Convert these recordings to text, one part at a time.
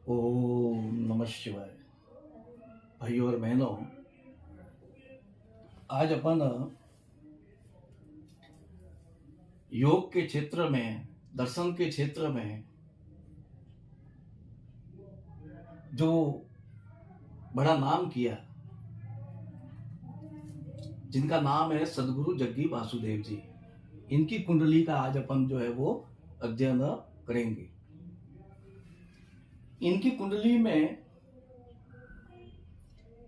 ओम नमः शिवाय। भाई और बहनों, आज अपन योग के क्षेत्र में, दर्शन के क्षेत्र में जो बड़ा नाम किया, जिनका नाम है सदगुरु जग्गी वासुदेव जी, इनकी कुंडली का आज अपन जो है वो अध्ययन करेंगे। इनकी कुंडली में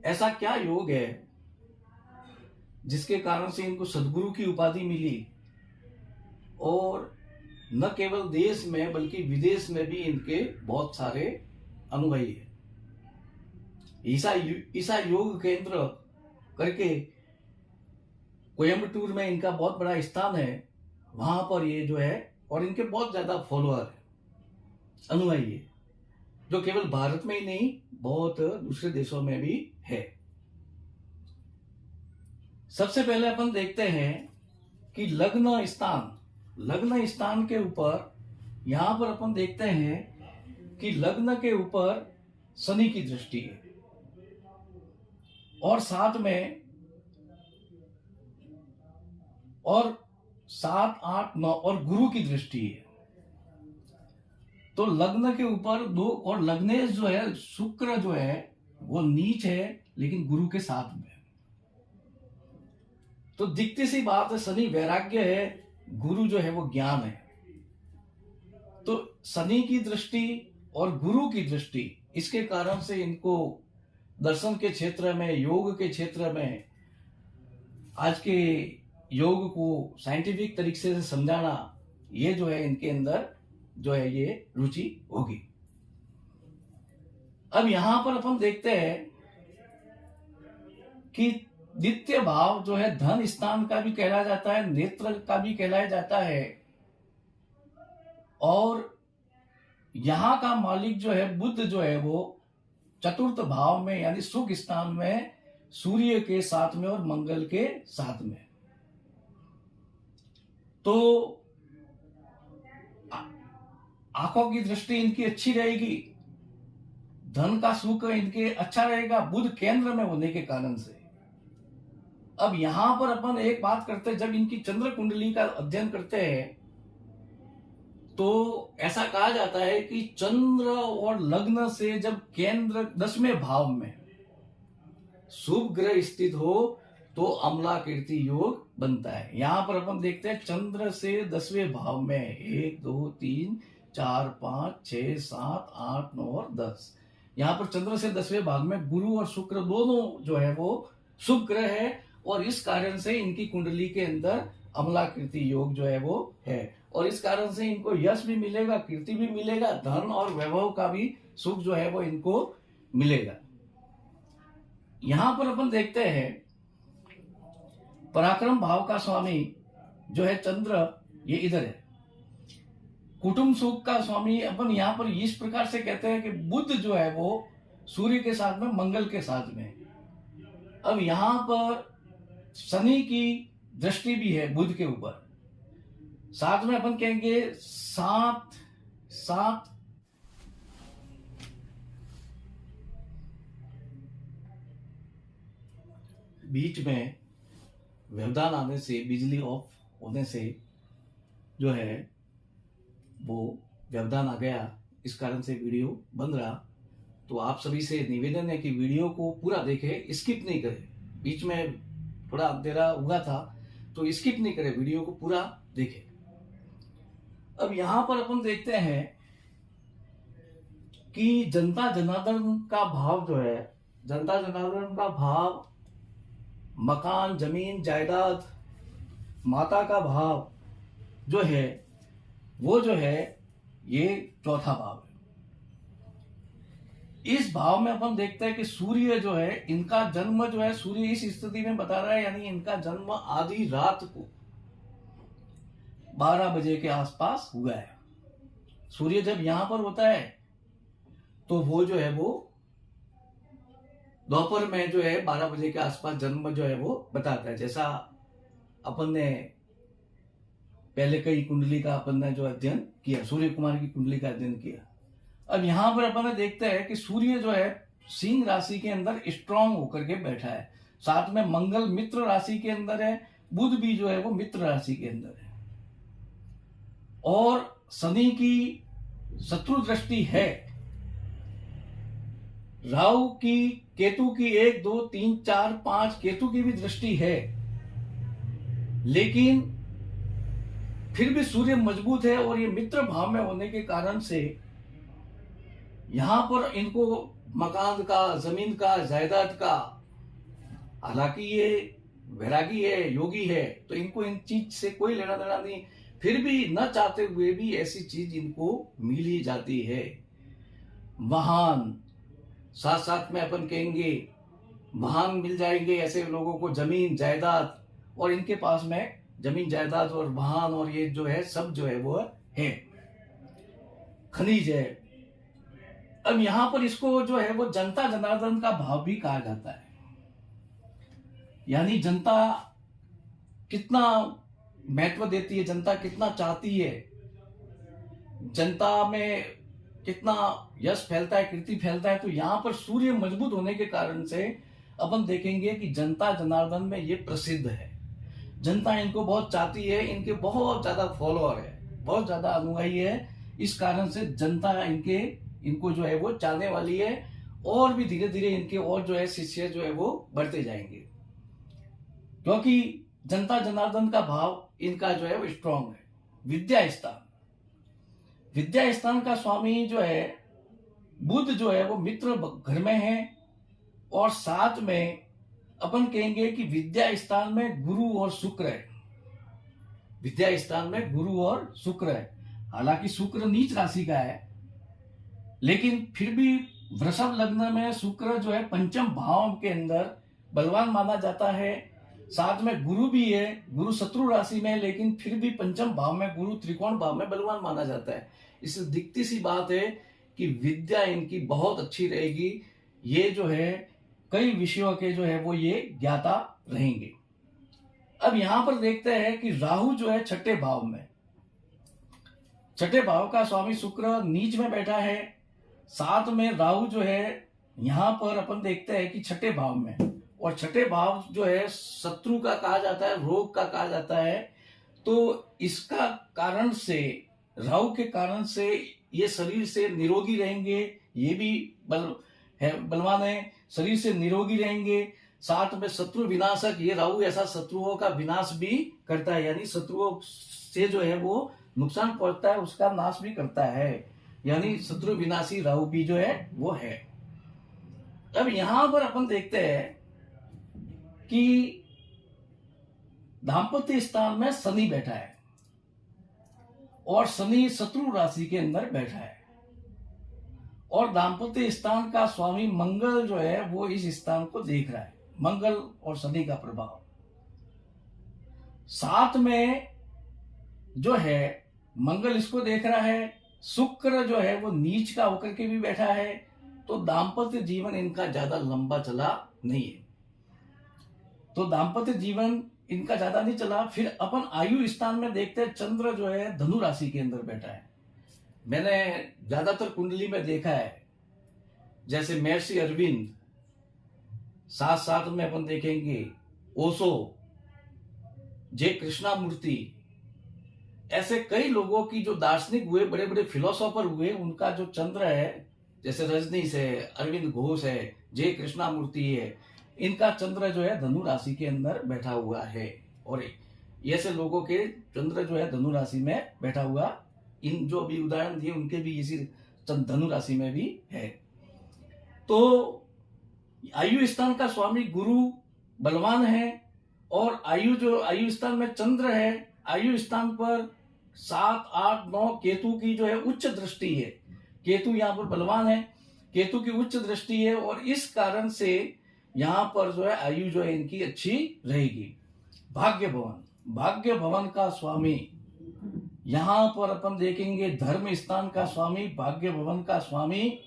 ऐसा क्या योग है जिसके कारण से इनको सदगुरु की उपाधि मिली और न केवल देश में बल्कि विदेश में भी इनके बहुत सारे अनुयायी है। ईसा योग केंद्र करके कोयम्बटूर में इनका बहुत बड़ा स्थान है। वहां पर ये जो है और इनके बहुत ज्यादा फॉलोअर है, अनुयायी है, जो केवल भारत में ही नहीं बहुत दूसरे देशों में भी है। सबसे पहले अपन देखते हैं कि लग्न स्थान के ऊपर यहां पर अपन देखते हैं कि लग्न के ऊपर शनि की दृष्टि है और साथ में और 7, 8, 9 और गुरु की दृष्टि है। तो लग्न के ऊपर 2 और लग्नेश जो है शुक्र जो है वो नीच है लेकिन गुरु के साथ में। तो दिखती सी बात है, शनि वैराग्य है, गुरु जो है वो ज्ञान है। तो शनि की दृष्टि और गुरु की दृष्टि, इसके कारण से इनको दर्शन के क्षेत्र में, योग के क्षेत्र में, आज के योग को साइंटिफिक तरीके से समझाना, ये जो है इनके अंदर जो है ये रुचि होगी। अब यहां पर अपन देखते हैं कि द्वितीय भाव जो है धन स्थान का भी कहला जाता है, नेत्र का भी कहलाया जाता है। और यहां का मालिक जो है बुध जो है वो चतुर्थ भाव में यानी सुख स्थान में सूर्य के साथ में और मंगल के साथ में। तो आंखों की दृष्टि इनकी अच्छी रहेगी, धन का सुख इनके अच्छा रहेगा बुध केंद्र में होने के कारण से। अब यहां पर अपन एक बात करते हैं, जब इनकी चंद्र कुंडली का अध्ययन करते हैं तो ऐसा कहा जाता है कि चंद्र और लग्न से जब केंद्र 10वें भाव में शुभ ग्रह स्थित हो तो अम्ला कीर्ति योग बनता है। यहां पर अपन देखते हैं चंद्र से 10वें भाव में 1, 2, 3, 4, 5, 6, 7, 8, 9 और 10। यहां पर चंद्र से 10वें भाग में गुरु और शुक्र दोनों जो है वो शुभ ग्रह है और इस कारण से इनकी कुंडली के अंदर अम्ला कीर्ति योग जो है वो है और इस कारण से इनको यश भी मिलेगा, कीर्ति भी मिलेगा, धन और वैभव का भी सुख जो है वो इनको मिलेगा। यहां पर अपन देखते हैं पराक्रम भाव का स्वामी जो है चंद्र, ये इधर है। कुटुंब सुख का स्वामी अपन यहां पर इस प्रकार से कहते हैं कि बुध जो है वो सूर्य के साथ में, मंगल के साथ में। अब यहां पर शनि की दृष्टि भी है बुध के ऊपर, साथ में अपन कहेंगे 7 बीच में व्यवधान आने से, बिजली ऑफ होने से जो है वो व्यवधान आ गया, इस कारण से वीडियो बंद रहा। तो आप सभी से निवेदन है कि वीडियो को पूरा देखें, स्किप नहीं करें। बीच में थोड़ा अंधेरा हुआ था तो स्किप नहीं करें, वीडियो को पूरा देखें। अब यहां पर अपन देखते हैं कि जनता जनार्दन का भाव जो है, जनता जनार्दन का भाव मकान, जमीन, जायदाद, माता का भाव जो है वो जो है ये चौथा भाव है। इस भाव में अपन देखते हैं कि सूर्य जो है, इनका जन्म जो है सूर्य इस स्थिति में बता रहा है, यानी इनका जन्म आधी रात को 12 बजे के आसपास हुआ है। सूर्य जब यहां पर होता है तो वो जो है वो दोपहर में जो है 12 बजे के आसपास जन्म जो है वो बताता है। जैसा अपन ने पहले कई कुंडली का अपन ने जो अध्ययन किया, सूर्य कुमार की कुंडली का अध्ययन किया। अब यहां पर अपन देखते हैं कि सूर्य जो है सिंह राशि के अंदर स्ट्रांग होकर के बैठा है, साथ में मंगल मित्र राशि के अंदर है, बुध भी जो है वो मित्र राशि के अंदर है, और शनि की शत्रु दृष्टि है, राहु की, केतु की 1 2 3 4 5 केतु की भी दृष्टि है, लेकिन फिर भी सूर्य मजबूत है और ये मित्र भाव में होने के कारण से यहां पर इनको मकान का, जमीन का, जायदाद का, हालांकि ये वैरागी है, योगी है, तो इनको इन चीज से कोई लेना देना नहीं, फिर भी न चाहते हुए भी ऐसी चीज इनको मिल ही जाती है। वाहन, साथ साथ में अपन कहेंगे वाहन मिल जाएंगे ऐसे लोगों को, जमीन जायदाद, और इनके पास में जमीन जायदाद और वाहन और ये जो है सब जो है वो है, खनिज है। अब यहां पर इसको जो है वो जनता जनार्दन का भाव भी कहा जाता है, यानी जनता कितना महत्व देती है, जनता कितना चाहती है, जनता में कितना यश फैलता है, कीर्ति फैलता है। तो यहां पर सूर्य मजबूत होने के कारण से अपन देखेंगे कि जनता जनार्दन में ये प्रसिद्ध है, जनता इनको बहुत चाहती है, इनके बहुत ज्यादा फॉलोअर है, बहुत ज्यादा अनुयायी है, इस कारण से जनता इनको जो है वो चाहने वाली है, और भी धीरे धीरे इनके और जो है शिष्य जो है वो बढ़ते जाएंगे, क्योंकि जनता जनार्दन का भाव इनका जो है वो स्ट्रांग है। विद्या स्थान, विद्या स्थान का स्वामी जो है बुध जो है वो मित्र घर में है, और साथ में अपन कहेंगे कि विद्या स्थान में गुरु और शुक्र है, विद्या स्थान में गुरु और शुक्र है। हालांकि शुक्र नीच राशि का है, लेकिन फिर भी वृषभ लग्न में शुक्र जो है पंचम भाव के अंदर बलवान माना जाता है, साथ में गुरु भी है, गुरु शत्रु राशि में, लेकिन फिर भी पंचम भाव में, गुरु त्रिकोण भाव में बलवान माना जाता है। इससे दिखती सी बात है कि विद्या इनकी बहुत अच्छी रहेगी, ये जो है कई विषयों के जो है वो ये ज्ञाता रहेंगे। अब यहां पर देखते हैं कि राहु जो है छठे भाव में, छठे भाव का स्वामी शुक्र नीच में बैठा है, साथ में राहु जो है यहां पर अपन देखते हैं कि छठे भाव में, और छठे भाव जो है शत्रु का कहा जाता है, रोग का कहा जाता है। तो इसका कारण से, राहु के कारण से ये शरीर से निरोगी रहेंगे, ये भी बलवान है, शरीर से निरोगी रहेंगे, साथ में शत्रु विनाशक, ये राहु ऐसा शत्रुओं का विनाश भी करता है, यानी शत्रुओं से जो है वो नुकसान पहुंचता है उसका नाश भी करता है, यानी शत्रु विनाशी राहु भी जो है वो है। अब यहां पर अपन देखते हैं कि दाम्पत्य स्थान में शनि बैठा है, और शनि शत्रु राशि के अंदर बैठा है, और दाम्पत्य स्थान का स्वामी मंगल जो है वो इस स्थान को देख रहा है, मंगल और शनि का प्रभाव। साथ में जो है मंगल इसको देख रहा है, शुक्र जो है वो नीच का होकर के भी बैठा है, तो दाम्पत्य जीवन इनका ज्यादा लंबा चला नहीं है, तो दाम्पत्य जीवन इनका ज्यादा नहीं चला। फिर अपन आयु स्थान में देखते हैं, चंद्र जो है धनु राशि के अंदर बैठा है। मैंने ज्यादातर कुंडली में देखा है, जैसे महर्षि अरविंद, साथ साथ में अपन देखेंगे ओशो, जे कृष्णामूर्ति, ऐसे कई लोगों की जो दार्शनिक हुए, बड़े बड़े फिलोसोफर हुए, उनका जो चंद्र है, जैसे रजनीश है, अरविंद घोष है, जे कृष्णामूर्ति है, इनका चंद्र जो है धनु राशि के अंदर बैठा हुआ है, और ऐसे लोगों के चंद्र जो है धनु राशि में बैठा हुआ, इन जो भी उदाहरण दिए उनके भी इसी धनु राशि में भी है। तो आयु स्थान का स्वामी गुरु बलवान है, और आयु स्थान में चंद्र है, आयु स्थान पर 7 8 9 केतु की जो है उच्च दृष्टि है, केतु यहाँ पर बलवान है, केतु की उच्च दृष्टि है, और इस कारण से यहां पर जो है आयु जो है इनकी अच्छी रहेगी। भाग्य भवन, भाग्य भवन का स्वामी यहां पर अपन देखेंगे, धर्म स्थान का स्वामी, भाग्य भवन का स्वामी,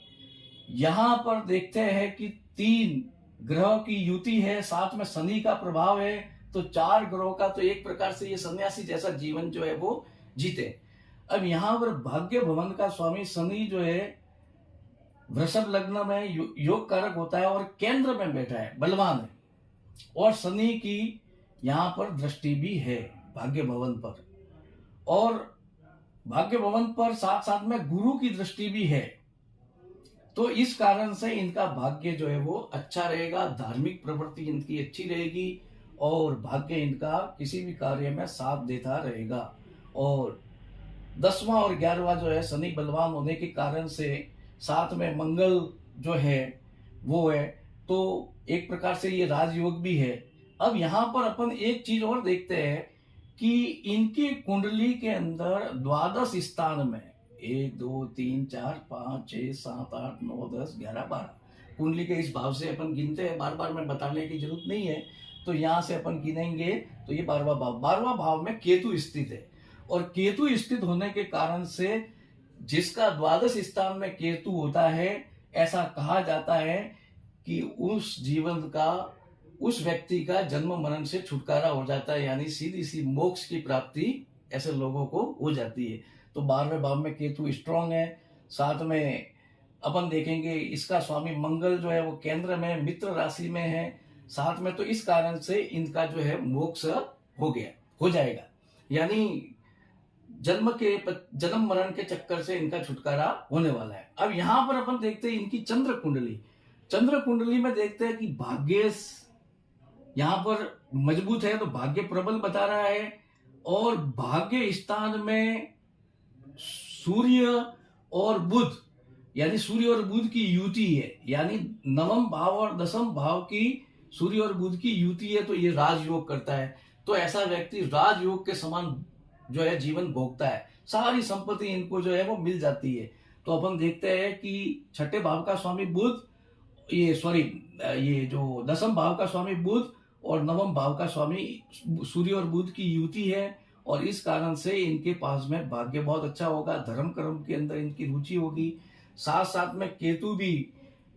यहां पर देखते हैं कि 3 ग्रहों की युति है, साथ में शनि का प्रभाव है, तो 4 ग्रहों का, तो एक प्रकार से ये सन्यासी जैसा जीवन जो है वो जीते। अब यहां पर भाग्य भवन का स्वामी शनि जो है वृषभ लग्न में योग कारक होता है और केंद्र में बैठा है, बलवान है। और शनि की यहाँ पर दृष्टि भी है भाग्य भवन पर, और भाग्य भवन पर साथ साथ में गुरु की दृष्टि भी है। तो इस कारण से इनका भाग्य जो है वो अच्छा रहेगा, धार्मिक प्रवृत्ति इनकी अच्छी रहेगी और भाग्य इनका किसी भी कार्य में साथ देता रहेगा। और 10वां और 11वां जो है शनि बलवान होने के कारण से साथ में मंगल जो है वो है, तो एक प्रकार से ये राजयोग भी है। अब यहाँ पर अपन एक चीज और देखते हैं कि इनकी कुंडली के अंदर द्वादश स्थान में 1 2 3 4 5 6 7 8 9 10 11 12 कुंडली के इस भाव से अपन गिनते हैं, बार बार में बताने की जरूरत नहीं है। तो यहाँ से अपन गिनेंगे तो ये 12वां भाव में केतु स्थित है, और केतु स्थित होने के कारण से जिसका द्वादश स्थान में केतु होता है, ऐसा कहा जाता है कि उस जीवन का, उस व्यक्ति का जन्म मरण से छुटकारा हो जाता है, यानी सीधी सी मोक्ष की प्राप्ति ऐसे लोगों को हो जाती है। तो 12वें भाव में केतु स्ट्रांग है। साथ में अपन देखेंगे इसका स्वामी मंगल जो है वो केंद्र में मित्र राशि में है साथ में, तो इस कारण से इनका जो है मोक्ष हो जाएगा, यानी जन्म मरण के चक्कर से इनका छुटकारा होने वाला है। अब यहाँ पर अपन देखते हैं इनकी चंद्र कुंडली में देखते हैं कि भाग्य यहाँ पर मजबूत है, तो भाग्य प्रबल बता रहा है। और भाग्य स्थान में सूर्य और बुध, यानी सूर्य और बुध की युति है, यानी 9वां भाव और 10वां भाव की सूर्य और बुध की युति है, तो ये राजयोग करता है। तो ऐसा व्यक्ति राजयोग के समान जो है जीवन भोगता है, सारी संपत्ति इनको जो है वो मिल जाती है। तो अपन देखते हैं कि 6ठे भाव का स्वामी बुध, ये जो 10वां भाव का स्वामी बुध और 9वां भाव का स्वामी सूर्य और बुध की युति है, और इस कारण से इनके पास में भाग्य बहुत अच्छा होगा, धर्म कर्म के अंदर इनकी रुचि होगी। साथ साथ में केतु भी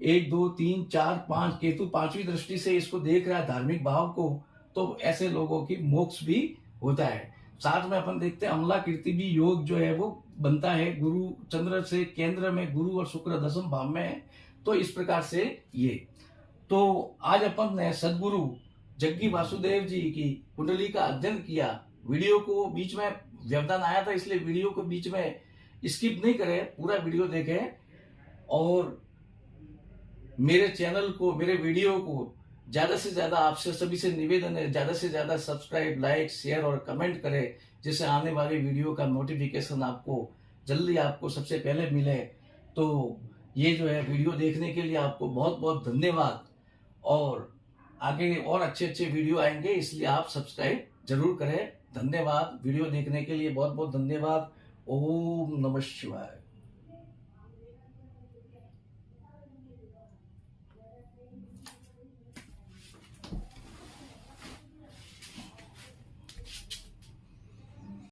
1 2 3 4 5 केतु 5वीं दृष्टि से इसको देख रहा है धार्मिक भाव को, तो ऐसे लोगों की मोक्ष भी होता है। साथ में अपन देखते हैं अमला कीर्ति भी योग जो है वो बनता है, गुरु चंद्र से केंद्र में, गुरु और शुक्र 10वें भाव में है। तो इस प्रकार से ये, तो आज अपन ने सदगुरु जग्गी वासुदेव जी की कुंडली का अध्ययन किया। वीडियो को बीच में व्यवधान आया था, इसलिए वीडियो को बीच में स्किप नहीं करें, पूरा वीडियो देखें। और मेरे चैनल को, मेरे वीडियो को ज्यादा से ज्यादा आपसे सभी से निवेदन है, ज्यादा से ज्यादा सब्सक्राइब, लाइक, शेयर और कमेंट करें, जिससे आने वाली वीडियो का नोटिफिकेशन आपको जल्दी आपको सबसे पहले मिले। तो ये जो है वीडियो देखने के लिए आपको बहुत बहुत धन्यवाद, और आगे और अच्छे अच्छे वीडियो आएंगे, इसलिए आप सब्सक्राइब जरूर करें। धन्यवाद, वीडियो देखने के लिए बहुत बहुत धन्यवाद। ओम नमः शिवाय।